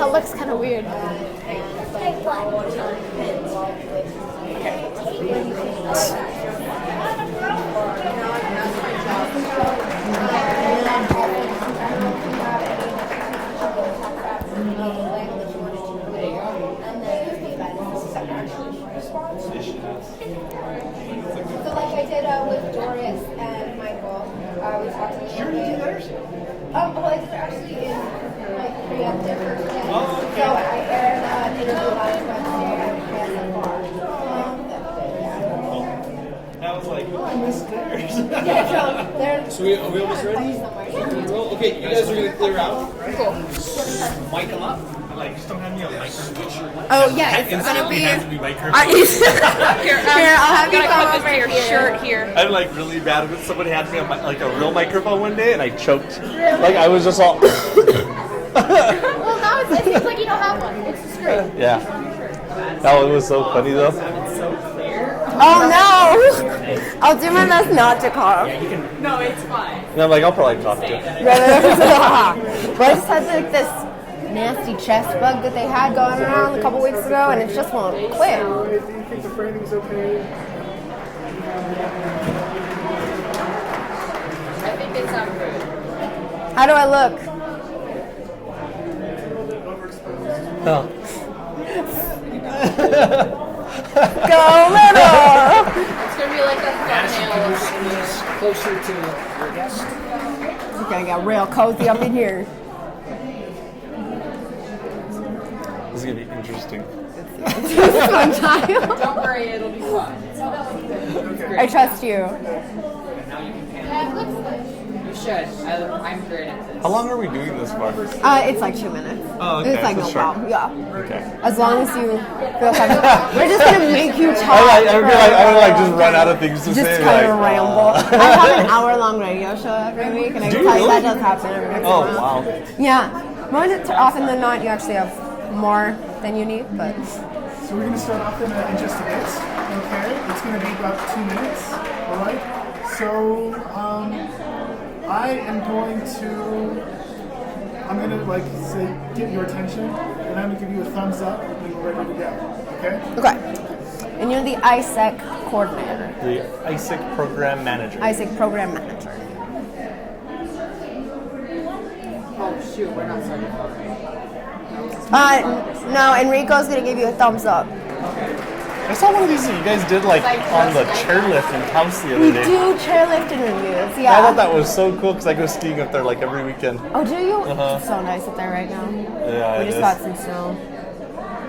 it looks kind of weird. So like I did with Doris and Michael, we talked to them. Well, I did it actually in like preemptive first day. So I aired an interview last Wednesday at KSFR. I was like, oh, I missed theirs. Yeah, so they're So are we almost ready? Okay, you guys are going to clear out. Cool. Mic them up. Like, just don't have me on microphone. Oh yeah, it's gonna be. Has to be microphone. Here, I'll have you gotta come put over this to your here. shirt here. I'm like really bad with somebody had me on like a real microphone one day and I choked. Like I was just all. Well, now it seems like you don't have one. It's just great. Yeah. That one was so funny though. Oh no! I'll do my best not to cough. No, it's fine. And I'm like, I'll probably talk to you. But I just had like this nasty chest bug that they had going around a couple weeks ago, and it just won't quit. Do you think the framing's okay? I think it's good. How do I look? Oh. Go little! It's gonna be like a thumbnail. Closer to your guest. Okay, I got real cozy up in here. This is gonna be interesting. Fun time. Don't worry, it'll be fun. I trust you. You should. I'm great at this. How long are we doing this for? It's like 2 minutes. Oh, okay, It's like so no short. problem. Yeah. Okay. As long as you feel comfortable. We're just gonna make you talk. I would like just run out of things to Just say. kind like, of ramble. I have an hour-long radio show every week, and I can Do you tell you that really? does happen every once in a Oh while. wow. Yeah. More often than not, you actually have more than you need, but So we're going to start off in just a bit. Okay. It's going to be about 2 minutes. All right. So I am going to like say get your attention, and I'm going to give you a thumbs up when we're ready to go. Okay. okay. And you're the ISEC coordinator, The ISIC program manager. ISEC program manager. Oh shoot, we're not starting. No, Enrico's gonna give you a thumbs up. I saw one of these that you guys did like on the chairlift in house the We other day. do chairlift interviews, I yeah. thought that was so cool because I go skiing up there like every weekend. Oh, do you? Uh-huh. It's so nice up there right now. Yeah, We it just is. got some snow.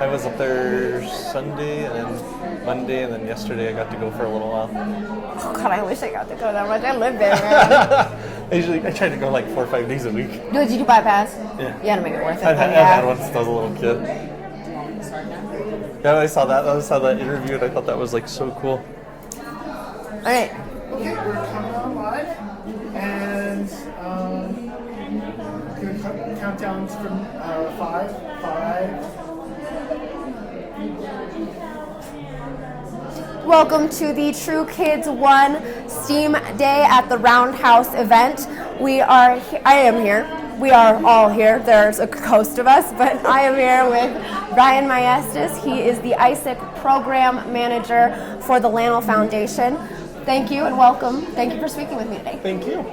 I was up there Sunday and then Monday and then yesterday I got to go for a little while. Oh God, I wish I got to go that much. I live there, man. I try to go like 4 or 5 days a week. Did you do bypass? Yeah. You gotta make it worth it. I've but had yeah. one since I was a little kid. Yeah, I saw that. I saw that interview and I thought that was like so cool. All right. Okay, we're coming on live, and gonna count down from 5. Welcome to the True Kids 1 STEAM Day at the Roundhouse event. I am here. We are all here. There's a host of us, but I am here with Brian Maestas. He is the ISIC program manager for the Lannel Foundation. Thank you and welcome. Thank you for speaking with me today. Thank you.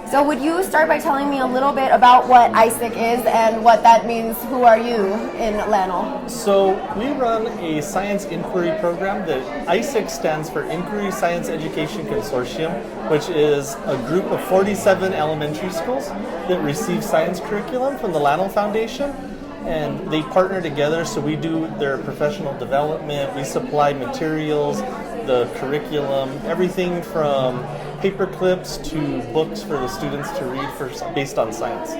So would you start by telling me a little bit about what ISIC is and what that means? Who are you in Lannel? So we run a science inquiry program that ISIC stands for Inquiry Science Education Consortium, which is a group of 47 elementary schools that receive science curriculum from the Lannel Foundation. And they partner together, so we do their professional development, we supply materials, the curriculum, everything from paper clips to books for the students to read based on science.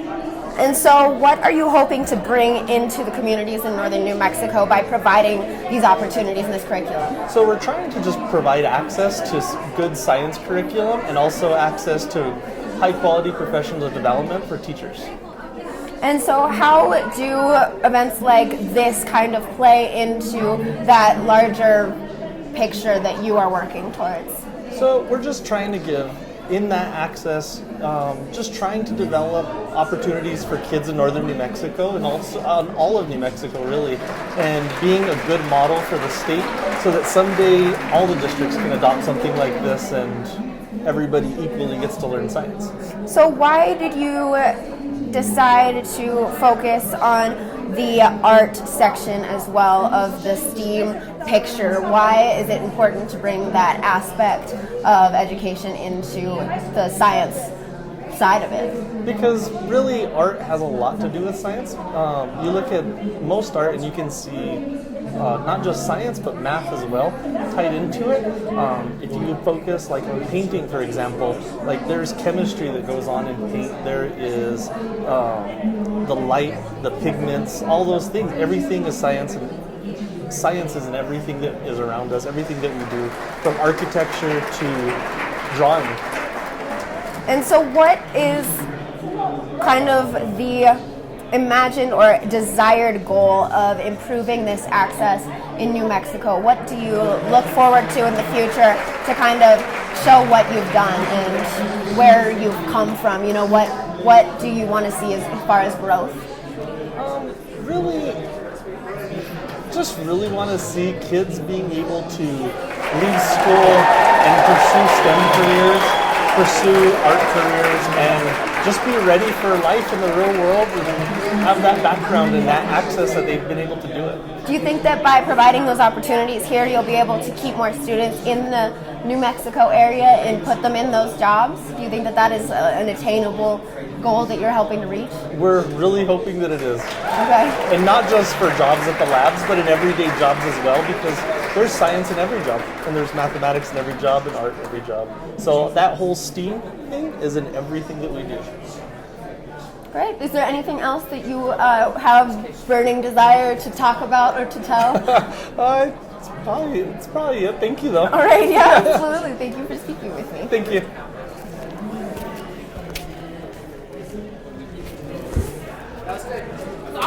And so what are you hoping to bring into the communities in northern New Mexico by providing these opportunities in this curriculum? So we're trying to just provide access to good science curriculum and also access to high quality professional development for teachers. And so how do events like this kind of play into that larger picture that you are working towards? So we're just trying to give in that access, just trying to develop opportunities for kids in northern New Mexico and also all of New Mexico, really, and being a good model for the state so that someday all the districts can adopt something like this and everybody equally gets to learn science. So why did you decide to focus on the art section as well of the STEAM picture? Why is it important to bring that aspect of education into the science side of it? Because really art has a lot to do with science. You look at most art and you can see not just science but math as well tied into it. If you focus like on painting, for example, like there's chemistry that goes on in paint. There is the light, the pigments, all those things. Everything is science, and science is in everything that is around us, everything that we do, from architecture to drawing. And so what is kind of the imagined or desired goal of improving this access in New Mexico? What do you look forward to in the future to kind of show what you've done and where you've come from? You know, what do you want to see as far as growth? Really want to see kids being able to leave school and pursue STEM careers, pursue art careers, and just be ready for life in the real world and have that background and that access that they've been able to do it. Do you think that by providing those opportunities here, you'll be able to keep more students in the New Mexico area and put them in those jobs? Do you think that that is an attainable goal that you're helping to reach? We're really hoping that it is. Okay. And not just for jobs at the labs, but in everyday jobs as well, because there's science in every job, and there's mathematics in every job, and art in every job. So that whole STEAM thing is in everything that we do. Great. Is there anything else that you have burning desire to talk about or to tell? It's probably it. Thank you, though. All right. Yeah, absolutely. Thank you for speaking with me. Thank you.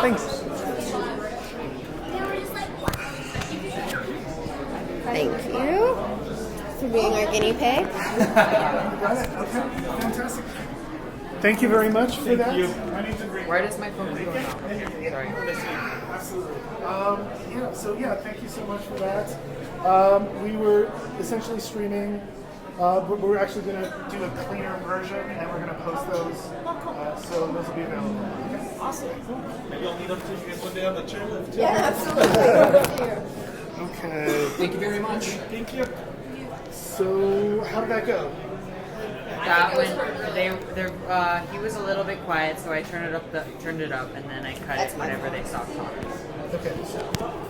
Thanks. Thank you for being our guinea pig. Got it? Okay, fantastic. Thank you very much for that. Where does my phone go now? Sorry. Absolutely. Thank you so much for that. We were essentially streaming, but we're actually going to do a cleaner version, and we're going to post those, so those will be available. Okay? Awesome. Maybe I'll meet up to you guys one day on the chairlift. Yeah, absolutely. Okay. Thank you very much. Thank you. So, how did that go? That when he was a little bit quiet, so I turned it up, and then I cut it whenever they stopped talking. Okay.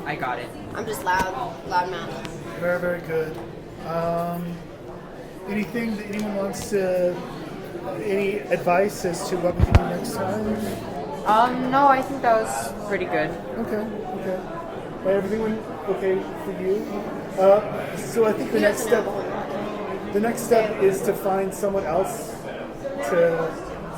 I got it. I'm just loud man. Very, very good. Anything that anyone wants to, any advice as to what we can do next time? No, I think that was pretty good. Okay. Everything went okay for you? So I think the next step is to find someone else to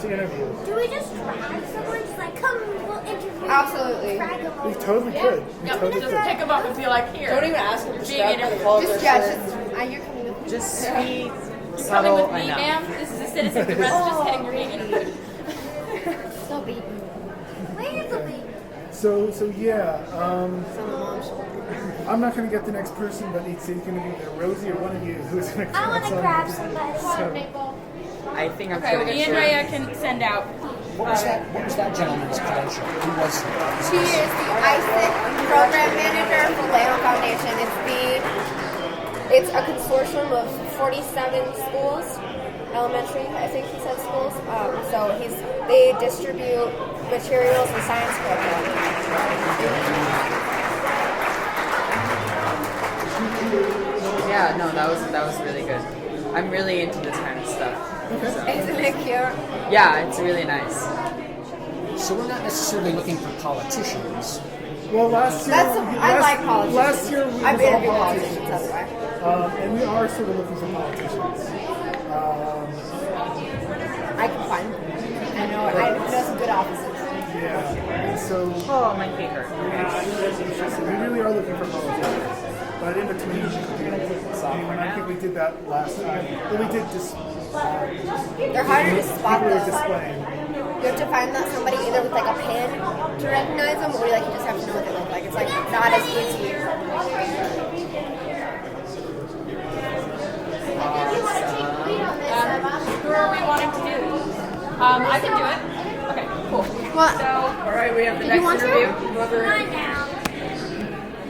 interview. Do we just drag someone? Just like, come, we'll interview. Absolutely. Drag them We over. totally could. We Yeah, totally just could. pick them up and be like, here. Don't even ask them to Being step. interviewed. Just you're coming with me. Just be Coming subtle with me, enough. ma'am. This is a citizen. The rest is just getting your being interviewed. So baby. Where's the baby? So yeah, I'm not going to get the next person, but it's going to be either Rosie or one of you who's going to I come want up to on grab this. somebody. So, I think I'm Okay, gonna well, get Ian Rhea can send out. What was that gentleman's credential? Who was he? She is the ISIC program manager for Lano Foundation. It's a consortium of 47 schools, elementary, I think he said schools. So they distribute materials and science programs. Yeah, no, that was really good. I'm really into this kind of stuff. So, Isn't it cute? yeah, it's really nice. So we're not necessarily looking for politicians. well, last year, I like politicians. Last year we I've was all interviewed politicians, politicians, that's why. and we are sort of looking for politicians. I can find them. I know some good offices. Yeah, and so Oh, my feet hurt. we really are looking for politicians. but in between, and I think we did that last time. Then we did They're harder to spot we were though. displaying. You have to find that somebody either with like a pin to recognize them, or like you just have to know what they look like. It's like not as easy. Who are we wanting to do? I can do it. Okay, cool. What? All right, we have the You next want to? interview. Whoever.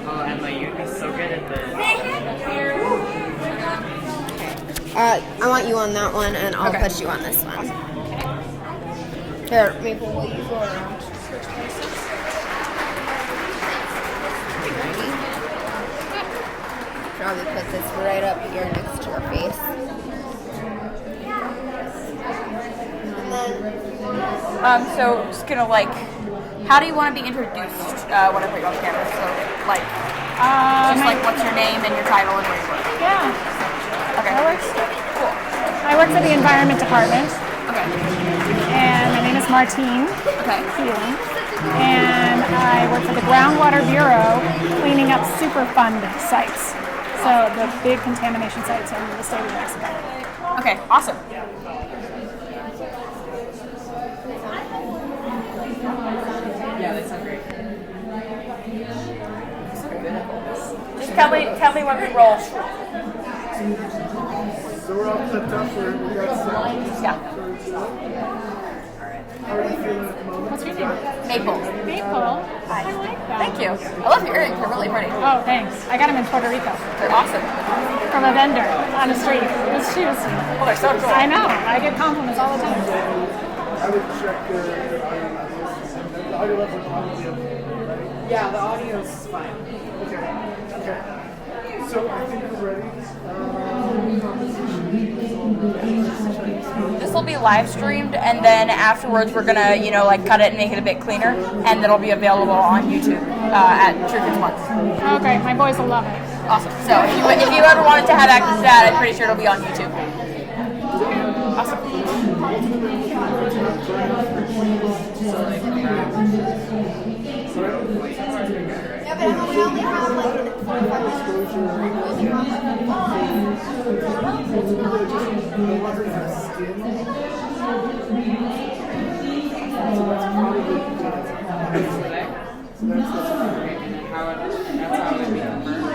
Oh, Emma, you'd be so good at this. I want you on that one, and I'll put you on this one. Here, Maple, will you go around? Probably put this right up here next to your face. And then, So just gonna like, how do you want to be introduced when I put you on camera? So like, just like what's your name and your title and where you work. Yeah, Okay. that works. Cool. I work for the Environment Department, Okay. and my name is Martine Okay. Keeling, and I work for the Groundwater Bureau, cleaning up Superfund sites, so the big contamination sites in the state of New Mexico. Okay. Awesome. Yeah, they sound great. Just tell me when we roll. So we're all clipped up. We got some. Yeah. How are you feeling at the moment? What's your name? Maple. Maple. I like that. Thank you. I love your earrings. They're really pretty. Oh, thanks. I got them in Puerto Rico They're awesome. from a vendor on the street. His shoes. Oh, they're so cool. I know. I get compliments all the time. I would check the audio levels. The audio levels are probably okay, right? Yeah, the audio's fine. Okay. Okay. So I think we're ready. This will be live streamed, and then afterwards we're gonna, like cut it and make it a bit cleaner, and it'll be available on YouTube at True Kids Month. Okay, my boys will love it. Awesome. So if you ever wanted to have access to that, I'm pretty sure it'll be on YouTube. Awesome. yeah, but Emma, we only have like 45 minutes. The ones that have skin. So that's probably so that's That's how it would be confirmed.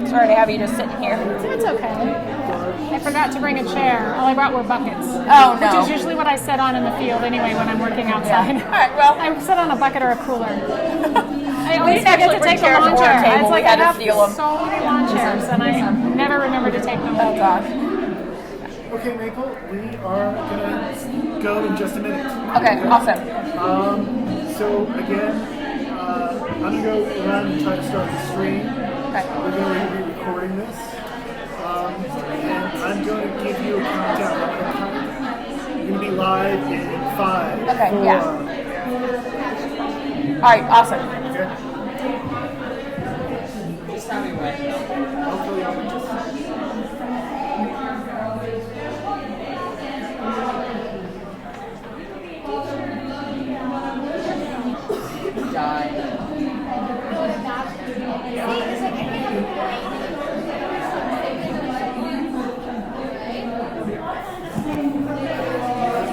Sorry to have you just sitting here. It's okay. I forgot to bring a chair. All I brought were buckets. Oh, no. Which is usually what I sit on in the field anyway when I'm working outside. All right, well. I sit on a bucket or a cooler. I always didn't actually forget to bring take the chairs lawn or a chair. table. It's like We had I to have steal 'em. so many lawn chairs and I never remember to take them. Oh gosh. okay, Maple. We are gonna go in just a minute. Okay, awesome. So again, I'm gonna go around and try to start the stream. Okay. We're going to be recording this, and I'm going to give you a countdown. You're going to be live in 5. Okay, 4, yeah. All right, awesome. Okay. Just tell me when. Hopefully, I'll just. Die.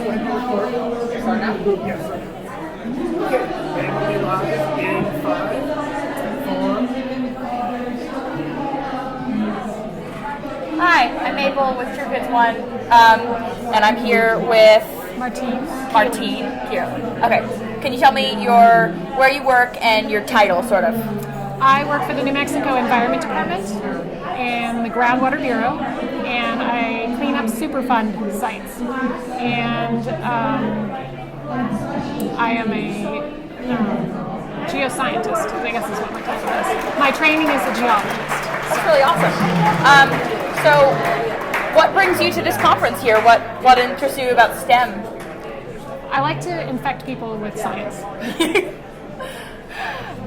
Start now? Yes. Okay, and we'll be live in 5, 4. Hi, I'm Maple with True Kids 1, and I'm here with Martine. Martine here. Okay, can you tell me where you work and your title, sort of? I work for the New Mexico Environment Department and the Groundwater Bureau, and I clean up Superfund sites. And I am a geoscientist, I guess is what my title is. My training is a geologist. That's really awesome. So, what brings you to this conference here? What interests you about STEM? I like to infect people with science.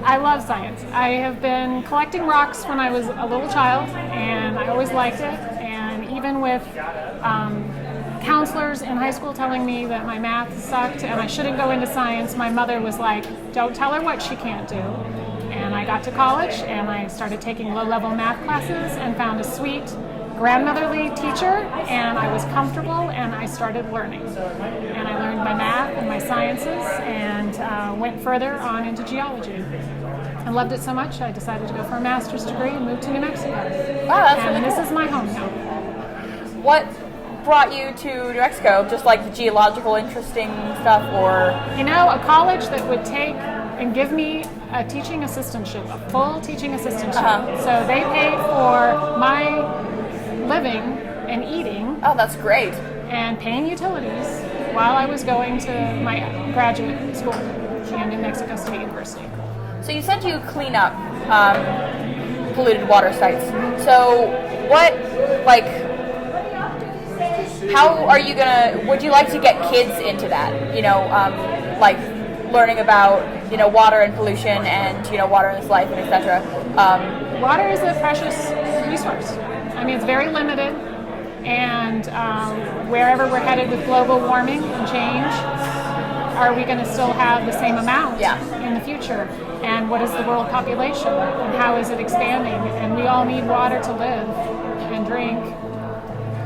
I love science. I have been collecting rocks when I was a little child, and I always liked it. And even with counselors in high school telling me that my math sucked and I shouldn't go into science, my mother was like, don't tell her what she can't do. And I got to college and I started taking low-level math classes and found a sweet grandmotherly teacher, and I was comfortable and I started learning. And I learned my math and my sciences and went further on into geology. I loved it so much I decided to go for a master's degree and move to New Mexico. Wow, that's and really this cool. is my home now. What brought you to New Mexico? Just like the geological interesting stuff, or You know, a college that would take and give me a teaching assistantship, a full teaching assistantship. So they paid for my living and eating oh, that's great. and paying utilities while I was going to my graduate school at New Mexico State University. So you said you clean up polluted water sites. So what, like, how are you gonna? Would you like to get kids into that? You know, like learning about water and pollution and water in its life and etc. Water is a precious resource. I mean, it's very limited, and wherever we're headed with global warming and change, are we going to still have the same amount in the future? And what is the world population? And how is it expanding? And we all need water to live and drink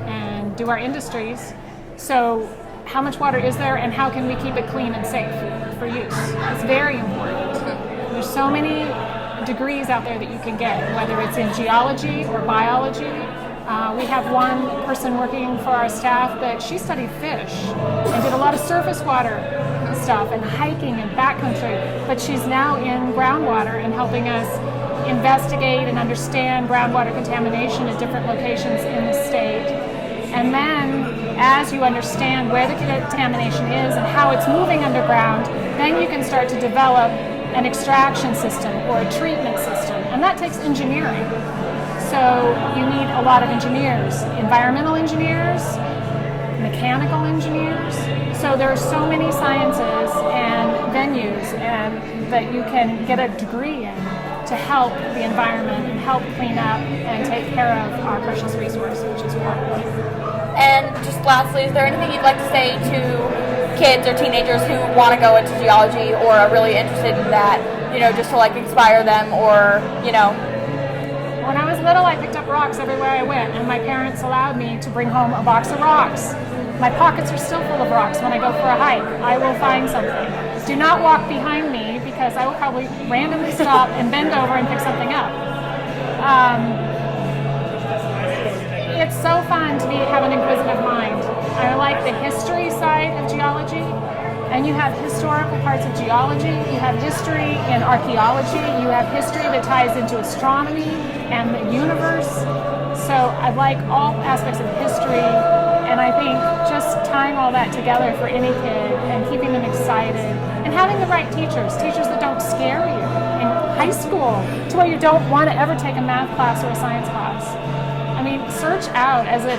and do our industries. So how much water is there, and how can we keep it clean and safe for use? It's very important. There's so many degrees out there that you can get, whether it's in geology or biology. We have one person working for our staff that she studied fish and did a lot of surface water stuff and hiking and backcountry, but she's now in groundwater and helping us investigate and understand groundwater contamination at different locations in the state. And then as you understand where the contamination is and how it's moving underground, then you can start to develop an extraction system or a treatment system, and that takes engineering. So you need a lot of engineers, environmental engineers, mechanical engineers. So there are so many sciences and venues that you can get a degree in to help the environment and help clean up and take care of our precious resource, which is water. And just lastly, is there anything you'd like to say to kids or teenagers who want to go into geology or are really interested in that, just to like inspire them or. When I was little, I picked up rocks everywhere I went, and my parents allowed me to bring home a box of rocks. My pockets are still full of rocks when I go for a hike. I will find something. Do not walk behind me because I will probably randomly stop and bend over and pick something up. It's so fun to have an inquisitive mind. I like the history side of geology, and you have historical parts of geology, you have history in archaeology, you have history that ties into astronomy and the universe. So I like all aspects of history, and I think just tying all that together for any kid and keeping them excited and having the right teachers that don't scare you in high school to where you don't want to ever take a math class or a science class. I mean, search out as a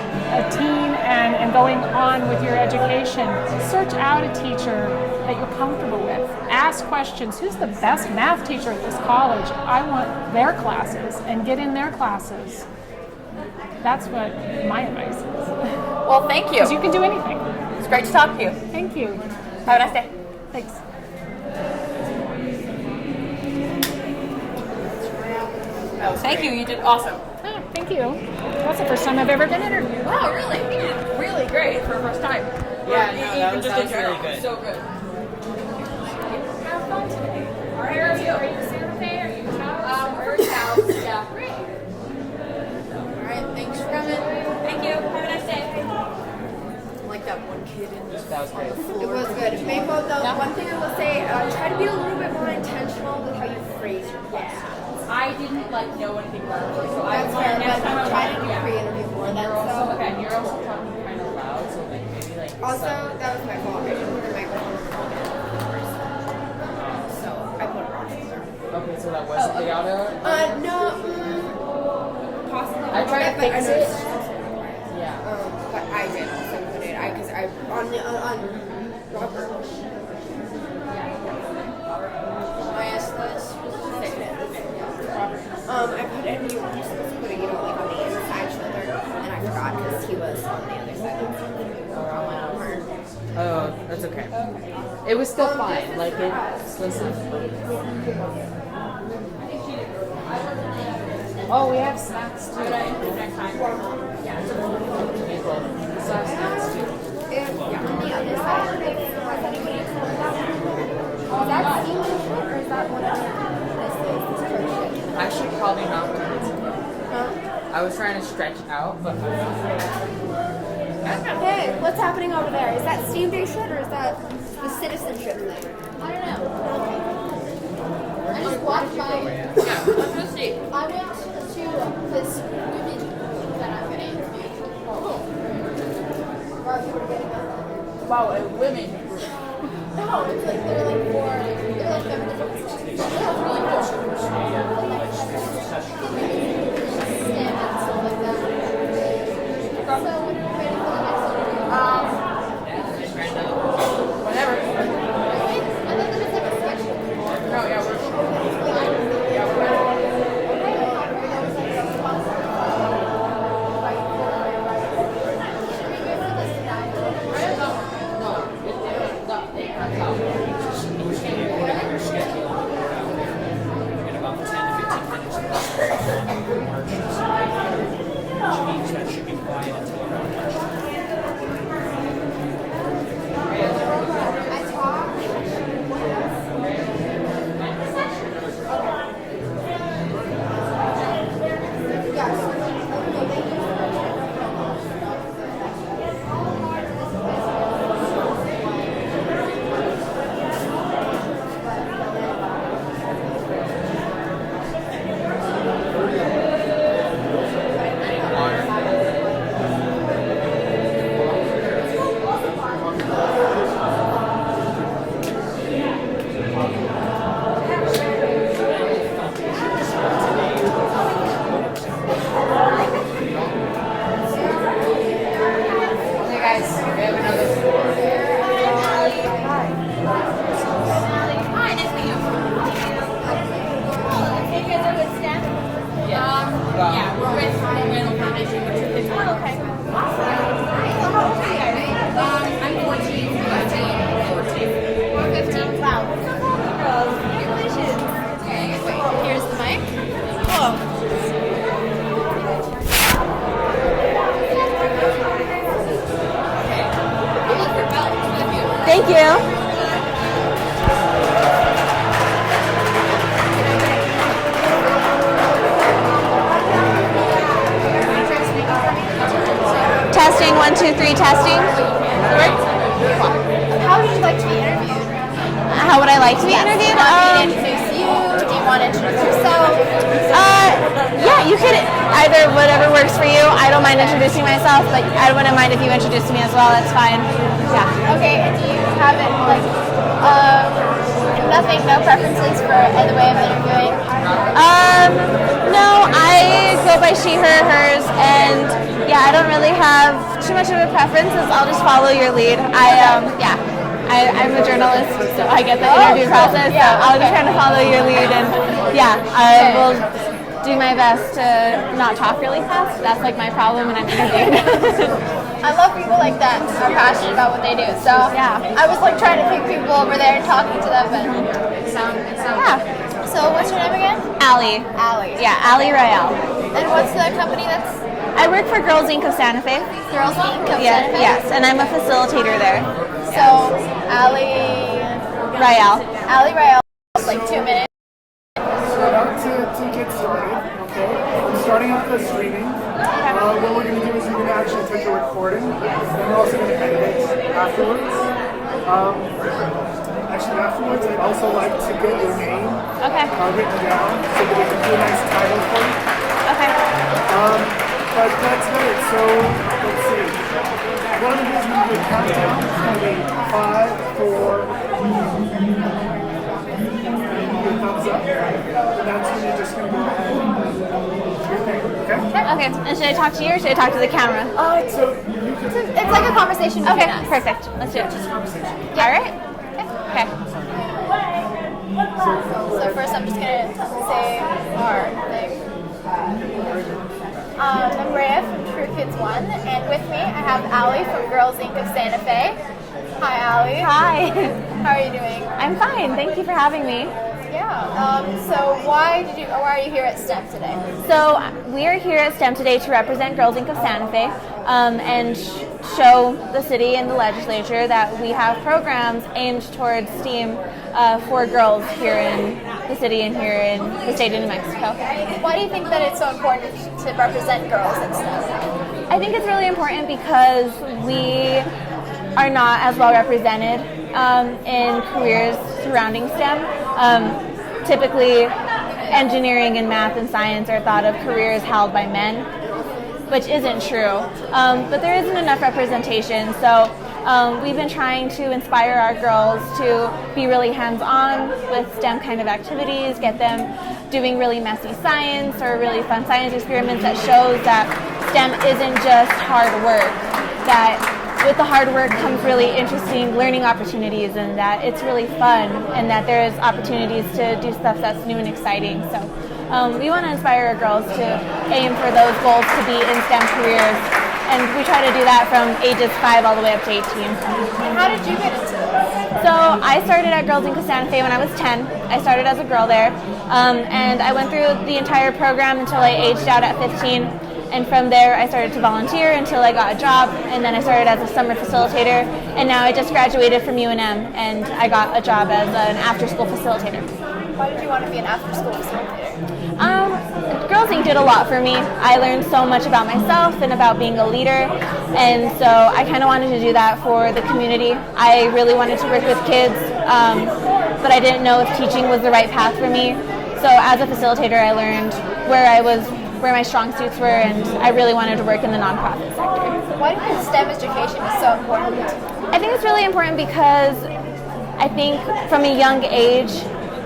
teen and going on with your education, search out a teacher that you're comfortable with. Ask questions. Who's the best math teacher at this college? I want their classes and get in their classes. That's what my advice is. Well, thank you. Because you can do anything. It's great to talk to you. Thank you. Have a nice day. Thanks. Thank you. You did awesome. Oh, thank you. That's the first time I've ever been interviewed. Wow, really? You did really great for a first time. Yeah, no, that was really good. So good. Have fun today. Where are you? Are you Santa Fe? Are you Taos? We're Taos, yeah. Great. All right, thanks for coming. Thank you. Have a nice day. Like that one kid in That was great. It was good. Maple, though, one thing I will say, try to be a little bit more intentional with how you phrase your questions. I didn't know anything about it, so That's fair, but try to do pre-interview more. That's so. Okay, you're also talking kind of loud, so like maybe like. Also, that was my fault. I didn't put the microphone on first. So I put it wrong. Okay, so that wasn't the audio. No, possibly. I tried to fix it. Yeah. But I did also put it. Because I on Robert. I asked this. I put it. You were just supposed to put it, like on the inside shoulder, and I forgot because he was on the other side. Oh, that's okay. It was still fine. Like it was. Oh, we have snacks too. And on the other side, has anybody told that one? Is that steamed shit or is that one of this church shit? I should probably not. Huh? I was trying to stretch out, but Hey, what's happening over there? Is that steam day shit or is that the citizenship thing? I don't know. I just walked by. yeah, let's just see. I went to this women that I'm gonna interview. Wow, women. No, it's like they're like feminism. They have really cool shirts. And stuff like that. So when are we waiting for the next interview? Whatever. Really? I thought that was like a sketch. No, yeah, we're. In about 10 to 15 minutes, the march which means that should be quiet until around lunchtime. Hey guys, we have another floor. Hi, nice to meet you. Hey, you guys are with STEM? Yeah, we're with the Randall Foundation, which is the tour. Okay. Awesome. How old are you guys? I'm 14, 15. 14. We're 15. Wow. Congratulations. Okay, wait, here's the mic. Cool. You look your belt. Thank you. Testing, 1, 2, 3, testing. How would you like to be interviewed? How would I like to be interviewed? Do you want me to introduce you? Do you want to introduce yourself? Yeah, you could either whatever works for you. I don't mind introducing myself, but I wouldn't mind if you introduced me as well. That's fine. Yeah. Okay, and do you have it like nothing, no preferences for the way of interviewing? No, I go by she, her, hers, and yeah, I don't really have too much of a preference. I'll just follow your lead. I'm a journalist, so I get the interview process. Yeah, so I'll just okay. kind of follow your lead, and yeah, I will do my best to not talk really fast. That's like my problem when I'm interviewing. I love people like that who are passionate about what they do. So Yeah. I was like trying to pick people over there and talking to them, but Yeah. So what's your name again? Allie. Allie. Yeah, Allie Royale. And what's the company that's I work for Girls Inc. of Santa Fe. Girls Inc. of Yeah, Santa Fe? yes, and I'm a facilitator there. So Allie Royale. like 2 minutes. So to get started, okay, I'm starting off the streaming. What we're going to do is we're going to actually take a recording, and we're also going to edit it afterwards. Afterwards, I'd also like to get your name Okay. written down so that we can do a nice title for you. Okay. But that's it. So let's see. What I'm going to do is we're going to do a countdown. It's going to be 5, 4, and thumbs up. And that's when you're just going to go ahead and do your thing. Okay? Okay. And should I talk to you or should I talk to the camera? So you can It's like a conversation between Okay, us. perfect. Let's do it. conversation. All right. Okay. So first I'm just gonna say our thing. I'm Rhea from True Kids 1, and with me I have Allie from Girls Inc. of Santa Fe. Hi Allie. Hi. How are you doing? I'm fine. Thank you for having me. Yeah. So why are you here at STEM today? So we are here at STEM today to represent Girls Inc. of Santa Fe and show the city and the legislature that we have programs aimed towards STEAM for girls here in the city and here in the state of New Mexico. Why do you think that it's so important to represent girls in STEM? I think it's really important because we are not as well represented in careers surrounding STEM. Typically, engineering and math and science are thought of careers held by men, which isn't true. But there isn't enough representation, so we've been trying to inspire our girls to be really hands-on with STEM kind of activities, get them doing really messy science or really fun science experiments that shows that STEM isn't just hard work, that with the hard work comes really interesting learning opportunities, and that it's really fun, and that there's opportunities to do stuff that's new and exciting. So we want to inspire our girls to aim for those goals to be in STEM careers, and we try to do that from ages 5 all the way up to 18. And how did you get into this? So I started at Girls Inc. of Santa Fe when I was 10. I started as a girl there, and I went through the entire program until I aged out at 15. And from there, I started to volunteer until I got a job, and then I started as a summer facilitator, and now I just graduated from UNM, and I got a job as an after-school facilitator. Why did you want to be an after-school facilitator? Girls Inc. did a lot for me. I learned so much about myself and about being a leader, and so I kind of wanted to do that for the community. I really wanted to work with kids, but I didn't know if teaching was the right path for me. So as a facilitator, I learned where my strong suits were, and I really wanted to work in the nonprofit sector. Why do you think STEM education is so important? I think it's really important because I think from a young age,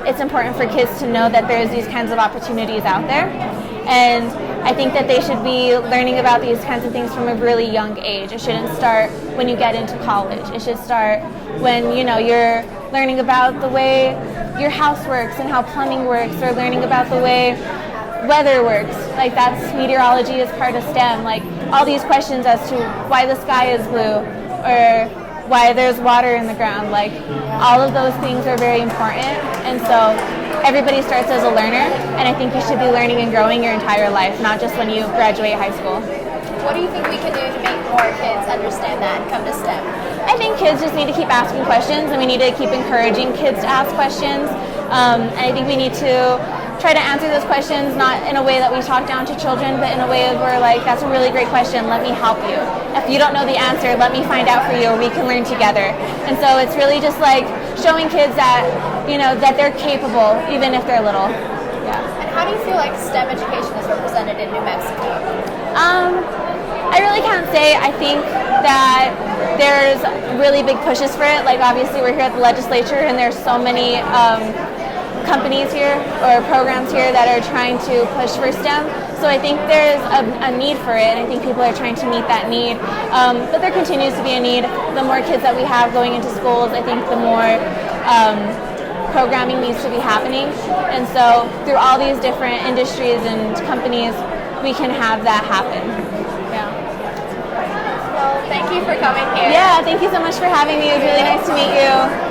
it's important for kids to know that there's these kinds of opportunities out there. And I think that they should be learning about these kinds of things from a really young age. It shouldn't start when you get into college. It should start when you're learning about the way your house works and how plumbing works, or learning about the way weather works. Like, that's meteorology is part of STEM. Like, all these questions as to why the sky is blue or why there's water in the ground, like all of those things are very important. And so everybody starts as a learner, and I think you should be learning and growing your entire life, not just when you graduate high school. What do you think we can do to make more kids understand that and come to STEM? I think kids just need to keep asking questions, and we need to keep encouraging kids to ask questions. And I think we need to try to answer those questions not in a way that we talk down to children, but in a way where, like, that's a really great question, let me help you. If you don't know the answer, let me find out for you, or we can learn together. And so it's really just like showing kids that, that they're capable, even if they're little. Yeah. And how do you feel like STEM education is represented in New Mexico? I really can't say. I think that there's really big pushes for it. Like, obviously we're here at the legislature, and there's so many companies here or programs here that are trying to push for STEM. So I think there's a need for it, and I think people are trying to meet that need. But there continues to be a need. The more kids that we have going into schools, I think the more programming needs to be happening. And so through all these different industries and companies, we can have that happen. Yeah. Well, thank you for coming here. Yeah, thank you so much for having me. It was really nice to meet you.